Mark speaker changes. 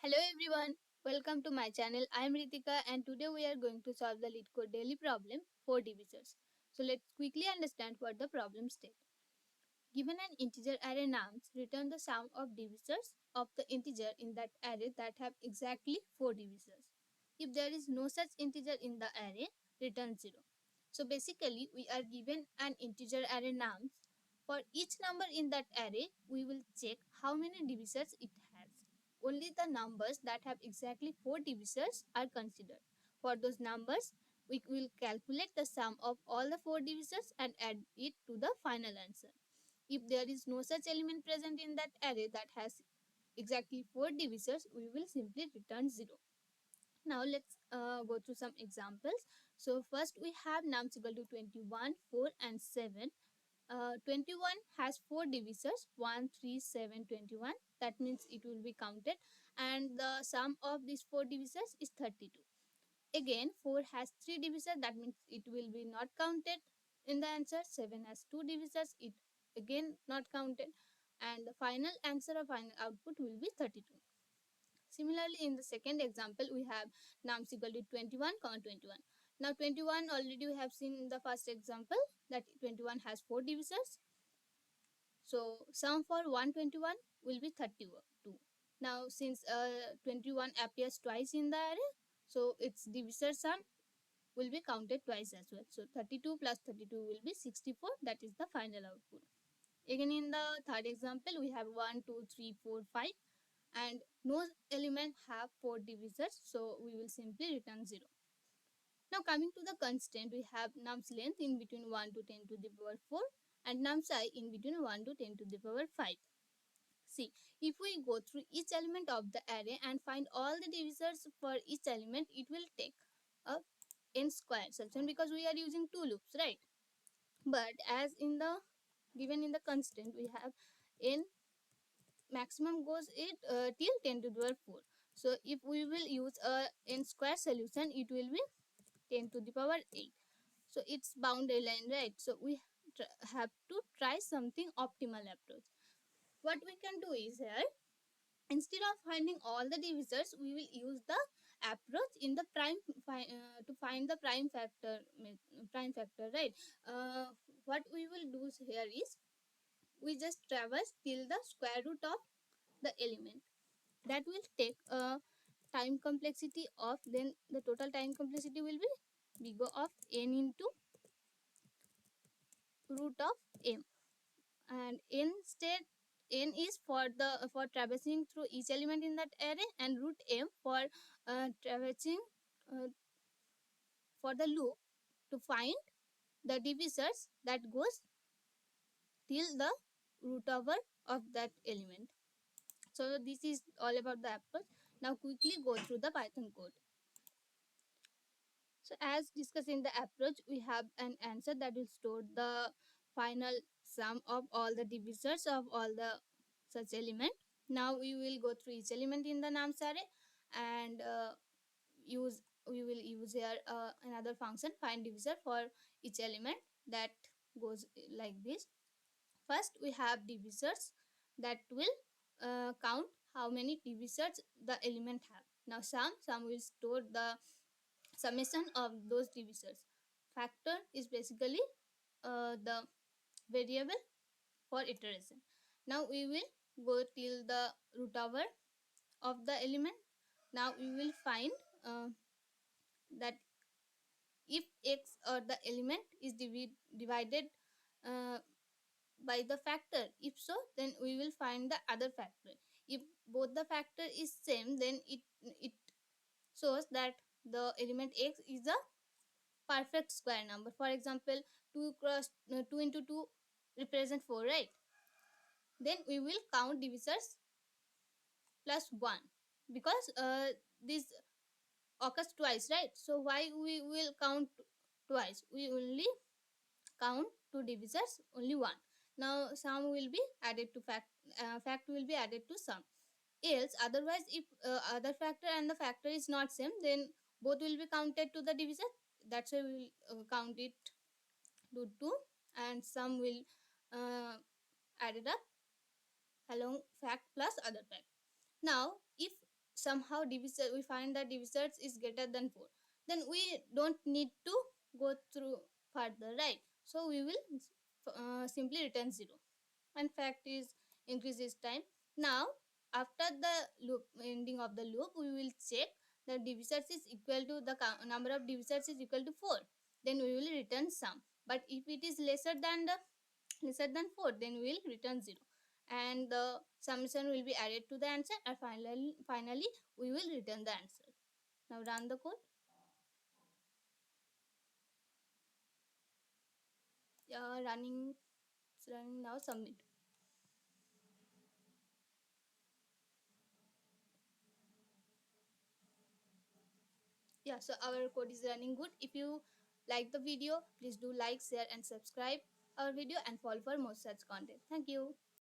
Speaker 1: Hello everyone, welcome to my channel. I am Ritika and today we are going to solve the LeetCode daily problem for divisors. So let's quickly understand what the problem states. Given an integer array nums, return the sum of divisors of the integer in that array that have exactly 4 divisors. If there is no such integer in the array, return 0. So basically we are given an integer array nums. For each number in that array, we will check how many divisors it has. Only the numbers that have exactly 4 divisors are considered. For those numbers, we will calculate the sum of all the 4 divisors and add it to the final answer. If there is no such element present in that array that has exactly 4 divisors, we will simply return 0. Now let's go through some examples. So first we have nums equal to 21, 4 and 7. 21 has 4 divisors 1, 3, 7, 21. That means it will be counted and the sum of these 4 divisors is 32. Again 4 has 3 divisors, that means it will be not counted in the answer. 7 has 2 divisors, it again not counted, and the final answer or final output will be 32. Similarly, in the second example, we have nums equal to 21, 21. Now 21 already we have seen in the first example that 21 has 4 divisors. So sum for 121 will be 32. Now since 21 appears twice in the array, so its divisor sum will be counted twice as well. So 32 plus 32 will be 64. That is the final output. Again in the third example, we have 1, 2, 3, 4, 5 and no element have 4 divisors. So we will simply return 0. Now coming to the constraint, we have nums length in between 1 to 10 to the power 4 and nums I in between 1 to 10 to the power 5. See, if we go through each element of the array and find all the divisors for each element, it will take a n square solution because we are using two loops, right? But as in the given in the constraint, we have n maximum goes it till 10 to the power 4. So if we will use a n square solution, it will be 10 to the power 8. So it's boundary line, right? So we have to try something optimal approach. What we can do is here, instead of finding all the divisors, we will use the approach in the to find the prime factor, right? What we will do here is we just traverse till the square root of the element. That will take a time complexity of, then the total time complexity will be big O of n into root of m, and instead n is for traversing through each element in that array and root m for traversing uh, for the loop to find the divisors that goes till the root over of that element. So this is all about the approach. Now quickly go through the Python code. So as discussed in the approach, we have an answer that will store the final sum of all the divisors of all the such element. Now we will go through each element in the nums array and we will use here another function find divisor for each element that goes like this. First we have divisors that will count how many divisors the element have. Now sum will store the summation of those divisors. Factor is basically the variable for iteration. Now we will go till the root over of the element. Now we will find that if x or the element is divided uh, by the factor. If so, then we will find the other factor. If both the factor is same, then it shows that the element x is a perfect square number. For example, 2 into 2 represent 4, right? Then we will count divisors plus 1 because this occurs twice, right? So why we will count twice? We only count two divisors, only one. Now sum will be added to fact will be added to sum. Else otherwise, if other factor and the factor is not same, then both will be counted to the divisor. That's why we will count it to 2 and sum will added up along fact plus other fact. Now if somehow divisor we find that divisors is greater than 4, then we don't need to go through further, right? So we will simply return 0, and fact is increases time. Now after the loop ending of the loop, we will check the divisors is equal to the number of divisors is equal to 4, then we will return sum. But if it is lesser than 4, then we will return 0, and the summation will be added to the answer, and finally we will return the answer. Now run the code. Running, it's running now. Submit. Yeah, so our code is running good. If you like the video, please do like, share and subscribe our video and follow for more such content. Thank you.